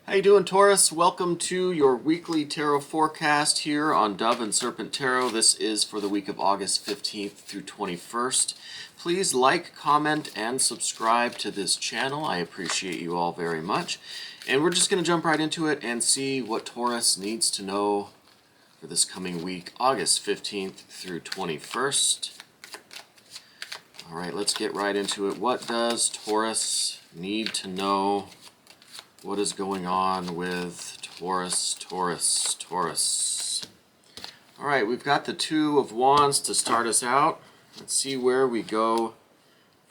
How you doing, Taurus? Welcome to your weekly tarot forecast here on Dove and Serpent Tarot. This is for the week of August 15th through 21st. Please like, comment, and subscribe to this channel. I appreciate you all very much. And we're just going to jump right into it and see what Taurus needs to know for this coming week, August 15th through 21st. All right, let's get right into it. What does Taurus need to know? What is going on with Taurus? All right, we've got the Two of Wands to start us out. Let's see where we go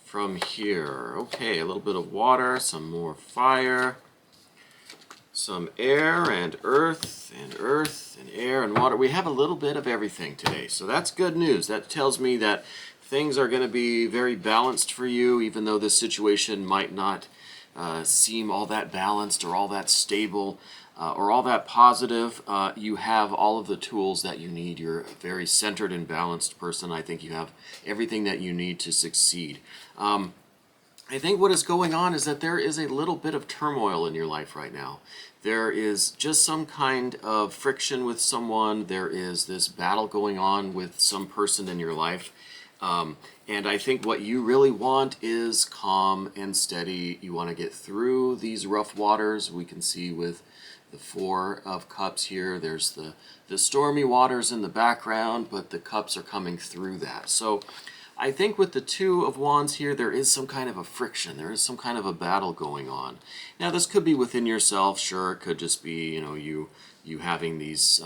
from here. Okay, a little bit of water, some more fire, some air and earth and air and water. We have a little bit of everything today, so that's good news. That tells me that things are going to be very balanced for you, even though this situation might not seem all that balanced or all that stable or all that positive. You have all of the tools that you need. You're a very centered and balanced person. I think you have everything that you need to succeed. I think what is going on is that there is a little bit of turmoil in your life right now. There is just some kind of friction with someone. There is this battle going on with some person in your life. And I think what you really want is calm and steady. You want to get through these rough waters. We can see with the Four of Cups here, there's the stormy waters in the background, but the cups are coming through that. So I think with the Two of Wands here, there is some kind of a friction. There is some kind of a battle going on. Now, this could be within yourself. Sure, it could just be, you having these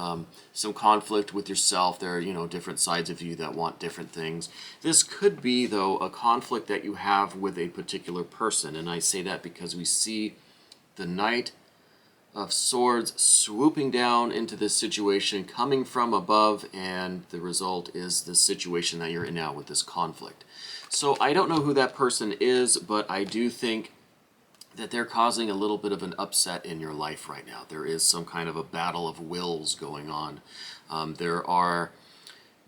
some conflict with yourself. There are different sides of you that want different things. This could be, though, a conflict that you have with a particular person, and I say that because we see the Knight of Swords swooping down into this situation, coming from above, and the result is the situation that you're in now with this conflict. So I don't know who that person is, but I do think that they're causing a little bit of an upset in your life right now. There is some kind of a battle of wills going on. There are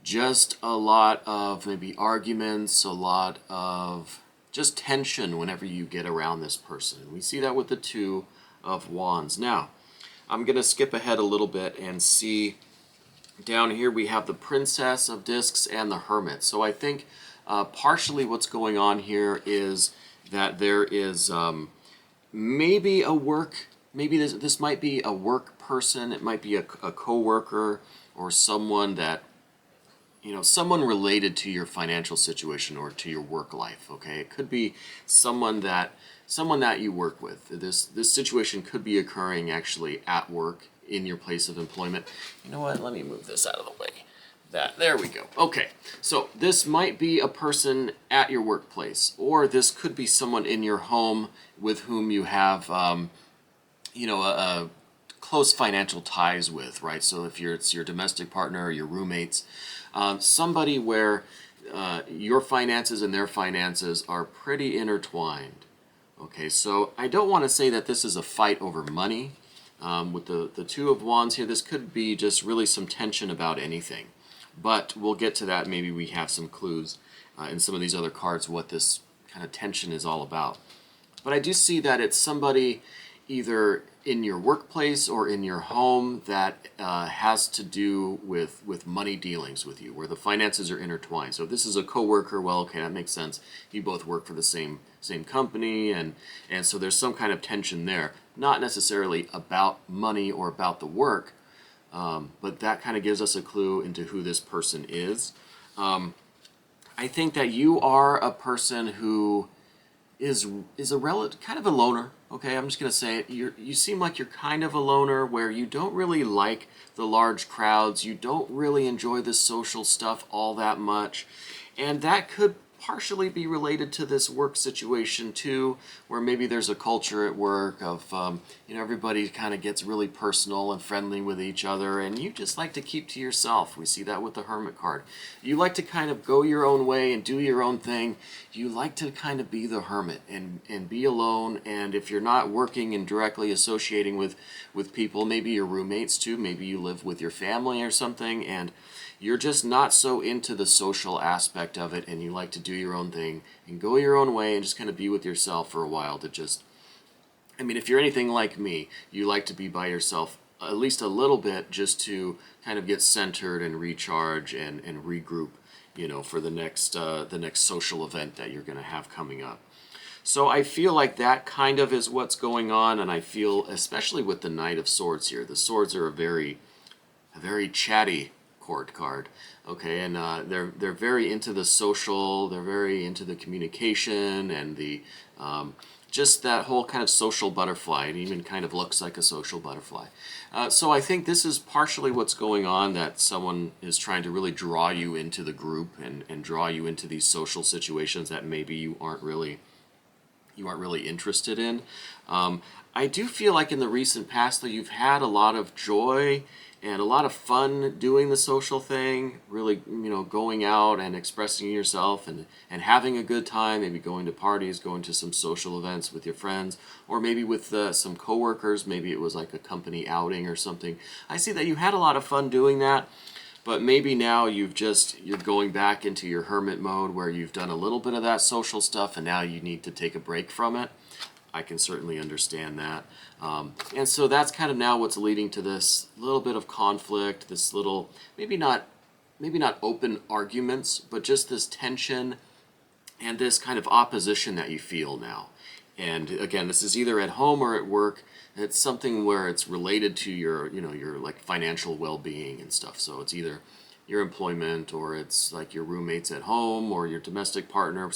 just a lot of maybe arguments, a lot of just tension whenever you get around this person. We see that with the Two of Wands. Now, I'm going to skip ahead a little bit and see down here we have the Princess of Discs and the Hermit. So I think partially what's going on here is that there is maybe this might be a work person. It might be a co-worker or someone that, someone related to your financial situation or to your work life, okay? It could be someone that you work with. This situation could be occurring actually at work in your place of employment. You know what? Let me move this out of the way. There we go. Okay, so this might be a person at your workplace, or this could be someone in your home with whom you have, a close financial ties with, right? So if it's your domestic partner or your roommates, somebody where your finances and their finances are pretty intertwined. Okay, so I don't want to say that this is a fight over money. With the Two of Wands here, this could be just really some tension about anything. But we'll get to that. Maybe we have some clues in some of these other cards what this kind of tension is all about. But I do see that it's somebody either in your workplace or in your home that has to do with money dealings with you, where the finances are intertwined. So if this is a coworker, well, okay, that makes sense. You both work for the same company, and so there's some kind of tension there. Not necessarily about money or about the work, but that kind of gives us a clue into who this person is. I think that you are a person who is a kind of a loner. Okay, I'm just gonna say it. You seem like you're kind of a loner, where you don't really like the large crowds. You don't really enjoy the social stuff all that much, and that could partially be related to this work situation too, where maybe there's a culture at work of everybody kind of gets really personal and friendly with each other, and you just like to keep to yourself. We see that with the Hermit card. You like to kind of go your own way and do your own thing. You like to kind of be the hermit and be alone, and if you're not working and directly associating with people, maybe your roommates too, maybe you live with your family or something, and you're just not so into the social aspect of it, and you like to do your own thing and go your own way and just kind of be with yourself for a while to just I mean, if you're anything like me, you like to be by yourself at least a little bit just to kind of get centered and recharge and regroup, for the next social event that you're going to have coming up. So I feel like that kind of is what's going on, and I feel, especially with the Knight of Swords here, the swords are a very chatty court card, okay, and they're very into the social, they're very into the communication and the just that whole kind of social butterfly. It even kind of looks like a social butterfly. So I think this is partially what's going on, that someone is trying to really draw you into the group and draw you into these social situations that maybe you aren't really interested in. I do feel like in the recent past, though, you've had a lot of joy and a lot of fun doing the social thing, really, going out and expressing yourself and having a good time, maybe going to parties, going to some social events with your friends, or maybe with some coworkers. Maybe it was like a company outing or something. I see that you had a lot of fun doing that. But maybe now you're going back into your hermit mode where you've done a little bit of that social stuff and now you need to take a break from it. I can certainly understand that. And so that's kind of now what's leading to this little bit of conflict, this little, maybe not open arguments, but just this tension and this kind of opposition that you feel now. And again, this is either at home or at work. It's something where it's related to your like financial well-being and stuff. So it's either your employment, or it's like your roommates at home, or your domestic partner,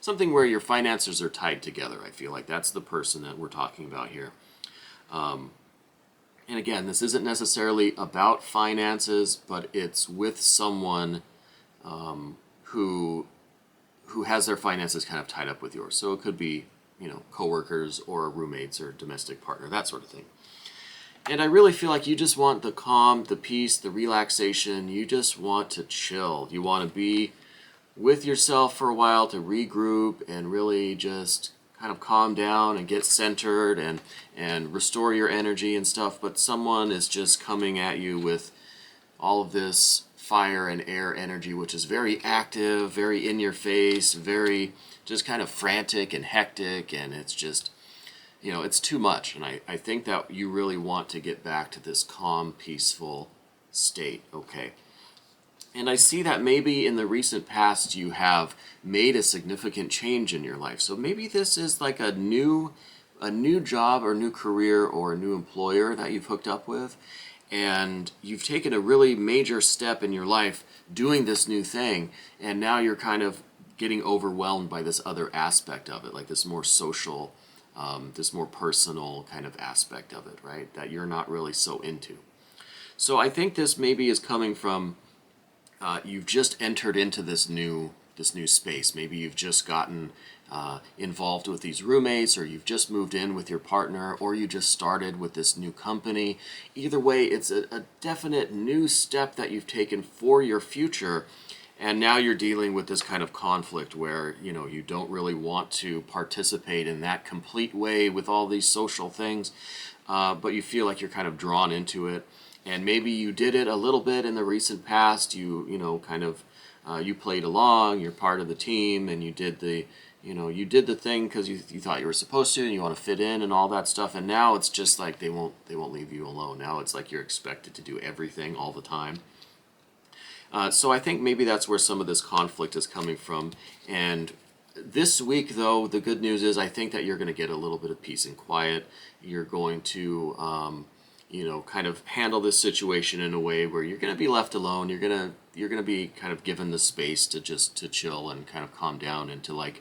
something where your finances are tied together. I feel like that's the person that we're talking about here. And again, this isn't necessarily about finances, but it's with someone who has their finances kind of tied up with yours. So it could be, coworkers or roommates or domestic partner, that sort of thing. And I really feel like you just want the calm, the peace, the relaxation. You just want to chill. You want to be with yourself for a while to regroup and really just kind of calm down and get centered and restore your energy and stuff. But someone is just coming at you with all of this fire and air energy, which is very active, very in your face, very just kind of frantic and hectic, and it's just, it's too much. And I think that you really want to get back to this calm, peaceful state, okay? And I see that maybe in the recent past you have made a significant change in your life. So maybe this is like a new job or new career or a new employer that you've hooked up with, and you've taken a really major step in your life doing this new thing, and now you're kind of getting overwhelmed by this other aspect of it, like this more social, this more personal kind of aspect of it, right? That you're not really so into. So I think this maybe is coming from you've just entered into this new space. Maybe you've just gotten involved with these roommates, or you've just moved in with your partner, or you just started with this new company. Either way, it's a definite new step that you've taken for your future. And now you're dealing with this kind of conflict where, you don't really want to participate in that complete way with all these social things, but you feel like you're kind of drawn into it. And maybe you did it a little bit in the recent past. You played along, you're part of the team, and you did the thing because you thought you were supposed to, and you want to fit in and all that stuff. And now it's just like they won't leave you alone. Now it's like you're expected to do everything all the time. So I think maybe that's where some of this conflict is coming from. And this week, though, the good news is I think that you're going to get a little bit of peace and quiet. You're going to, kind of handle this situation in a way where you're going to be left alone. You're going to be kind of given the space to chill and kind of calm down and to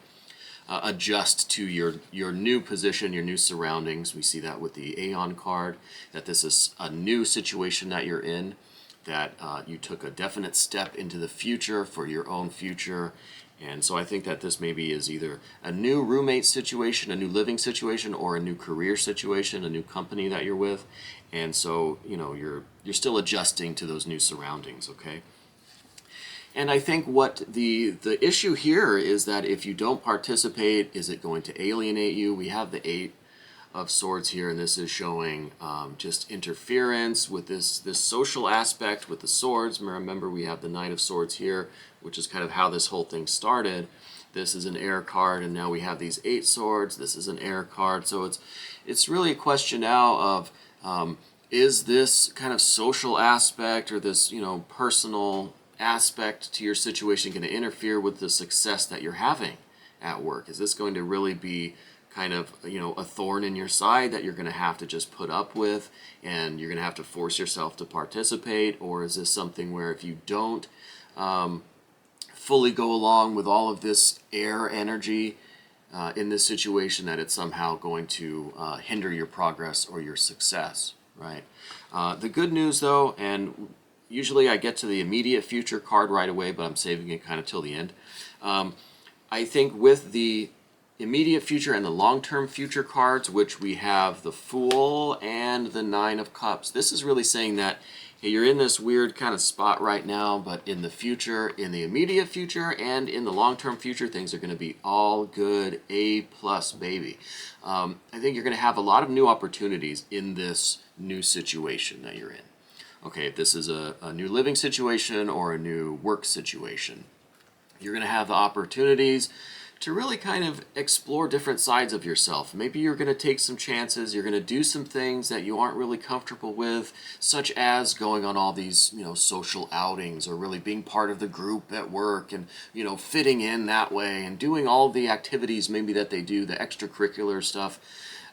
adjust to your new position, your new surroundings. We see that with the Aeon card, that this is a new situation that you're in, that you took a definite step into the future for your own future. And so I think that this maybe is either a new roommate situation, a new living situation, or a new career situation, a new company that you're with. And so, you're still adjusting to those new surroundings, okay? And I think what the issue here is that if you don't participate, is it going to alienate you? We have the 8 of Swords here, and this is showing just interference with this social aspect with the swords. Remember, we have the Knight of Swords here, which is kind of how this whole thing started, this is an air card, and now we have these 8 swords. This is an air card. So it's really a question now of is this kind of social aspect or this, you know, personal aspect to your situation going to interfere with the success that you're having at work? Is this going to really be kind of, you know, a thorn in your side that you're going to have to just put up with, and you're going to have to force yourself to participate? Or is this something where if you don't fully go along with all of this air energy in this situation, that it's somehow going to hinder your progress or your success, right? The good news though, and usually I get to the immediate future card right away, but I'm saving it kind of till the end. I think with the immediate future and the long-term future cards, which we have the Fool and the Nine of Cups, this is really saying that, hey, you're in this weird kind of spot right now, but in the future, in the immediate future and in the long-term future, things are going to be all good, A+, baby. I think you're going to have a lot of new opportunities in this new situation that you're in. Okay, if this is a new living situation or a new work situation, you're going to have the opportunities to really kind of explore different sides of yourself. Maybe you're going to take some chances, you're going to do some things that you aren't really comfortable with, such as going on all these, you know, social outings, or really being part of the group at work and, you know, fitting in that way and doing all the activities maybe that they do, the extracurricular stuff,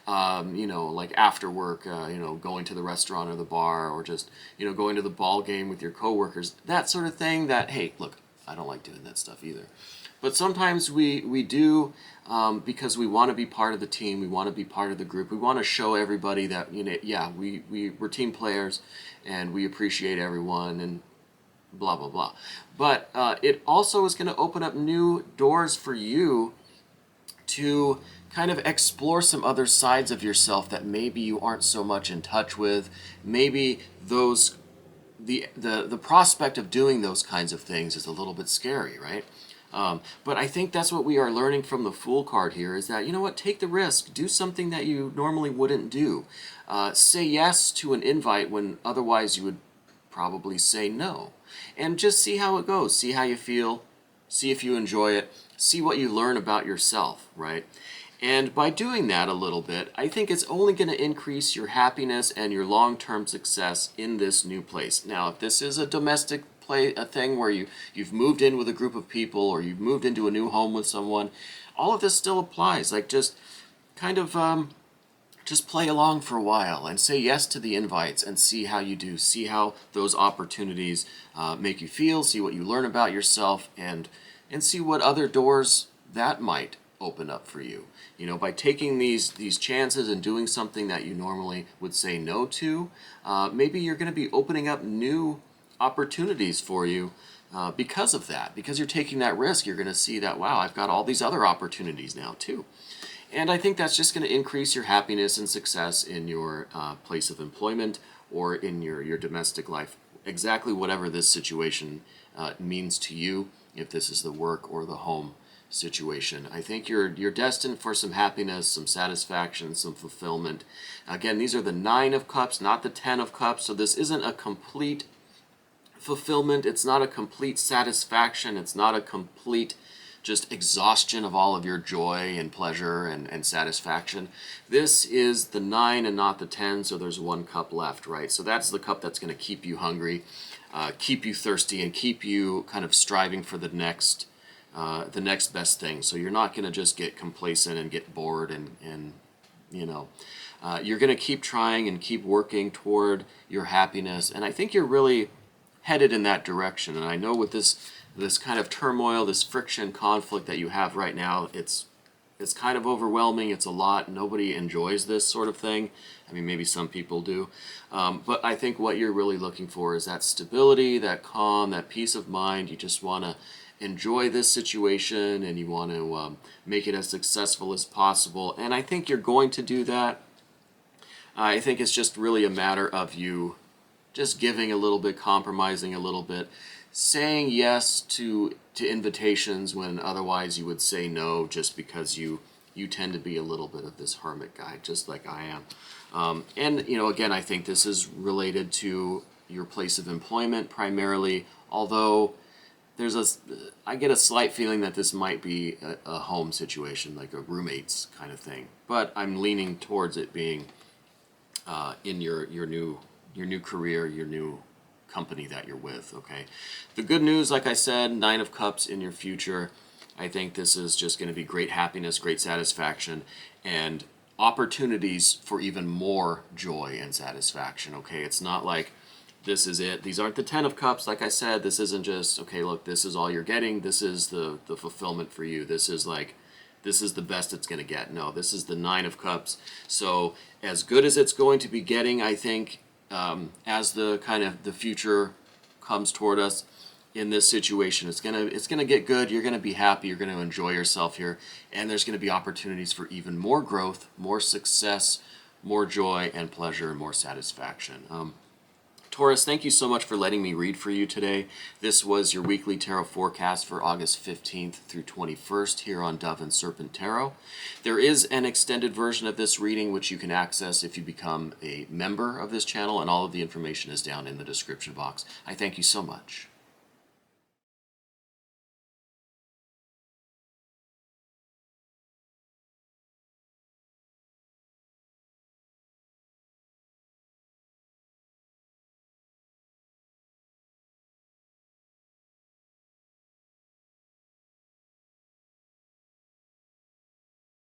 you know, like after work, you know, going to the restaurant or the bar, or just, you know, going to the ball game with your coworkers, that sort of thing. That, hey, look, I don't like doing that stuff either. But sometimes we do, because we want to be part of the team, we want to be part of the group, we want to show everybody that, you know, yeah, we're team players and we appreciate everyone and blah, blah, blah. But it also is going to open up new doors for you to kind of explore some other sides of yourself that maybe you aren't so much in touch with. Maybe those the prospect of doing those kinds of things is a little bit scary, right? But I think that's what we are learning from the Fool card here, is that, you know what, take the risk. Do something that you normally wouldn't do. Say yes to an invite when otherwise you would probably say no. And just see how it goes. See how you feel. See if you enjoy it. See what you learn about yourself, right? And by doing that a little bit, I think it's only going to increase your happiness and your long-term success in this new place. Now, if this is a domestic a thing where you've moved in with a group of people, or you've moved into a new home with someone, all of this still applies. Like, just kind of just play along for a while and say yes to the invites and see how you do. See how those opportunities make you feel, see what you learn about yourself, and see what other doors that might open up for you. You know, by taking these chances and doing something that you normally would say no to, maybe you're going to be opening up new opportunities for you because of that. Because you're taking that risk, you're going to see that, wow, I've got all these other opportunities now too. And I think that's just going to increase your happiness and success in your place of employment or in your domestic life. Exactly whatever this situation means to you, if this is the work or the home situation. I think you're destined for some happiness, some satisfaction, some fulfillment. Again, these are the 9 of Cups, not the 10 of Cups, so this isn't a complete fulfillment. It's not a complete satisfaction. It's not a complete just exhaustion of all of your joy and pleasure and satisfaction. This is the 9 and not the 10, so there's 1 cup left, right? So that's the cup that's going to keep you hungry, keep you thirsty, and keep you kind of striving for the next best thing. So you're not going to just get complacent and get bored and you know, you're going to keep trying and keep working toward your happiness. And I think you're really headed in that direction. And I know with this kind of turmoil, this friction, conflict that you have right now, it's kind of overwhelming. It's a lot. Nobody enjoys this sort of thing. I mean, maybe some people do. But I think what you're really looking for is that stability, that calm, that peace of mind. You just want to enjoy this situation, and you want to make it as successful as possible. And I think you're going to do that. I think it's just really a matter of you just giving a little bit, compromising a little bit, saying yes to invitations when otherwise you would say no, just because you tend to be a little bit of this hermit guy, just like I am. And, you know, again, I think this is related to your place of employment primarily, although I get a slight feeling that this might be a home situation, like a roommates kind of thing. But I'm leaning towards it being in your new career, your new company that you're with. Okay. The good news, like I said, Nine of Cups in your future. I think this is just going to be great happiness, great satisfaction, and opportunities for even more joy and satisfaction. Okay. It's not like this is it. These aren't the Ten of Cups. Like I said, this isn't just, okay, look, this is all you're getting. This is the fulfillment for you. This is the best it's going to get. No, this is the Nine of Cups. So as good as it's going to be getting, I think, as the kind of the future comes toward us in this situation, it's gonna get good. You're gonna be happy. You're gonna enjoy yourself here, and there's gonna be opportunities for even more growth, more success, more joy and pleasure, and more satisfaction. Taurus, thank you so much for letting me read for you today. This was your weekly tarot forecast for August 15th through 21st here on Dove and Serpent Tarot. There is an extended version of this reading which you can access if you become a member of this channel, and all of the information is down in the description box. I thank you so much.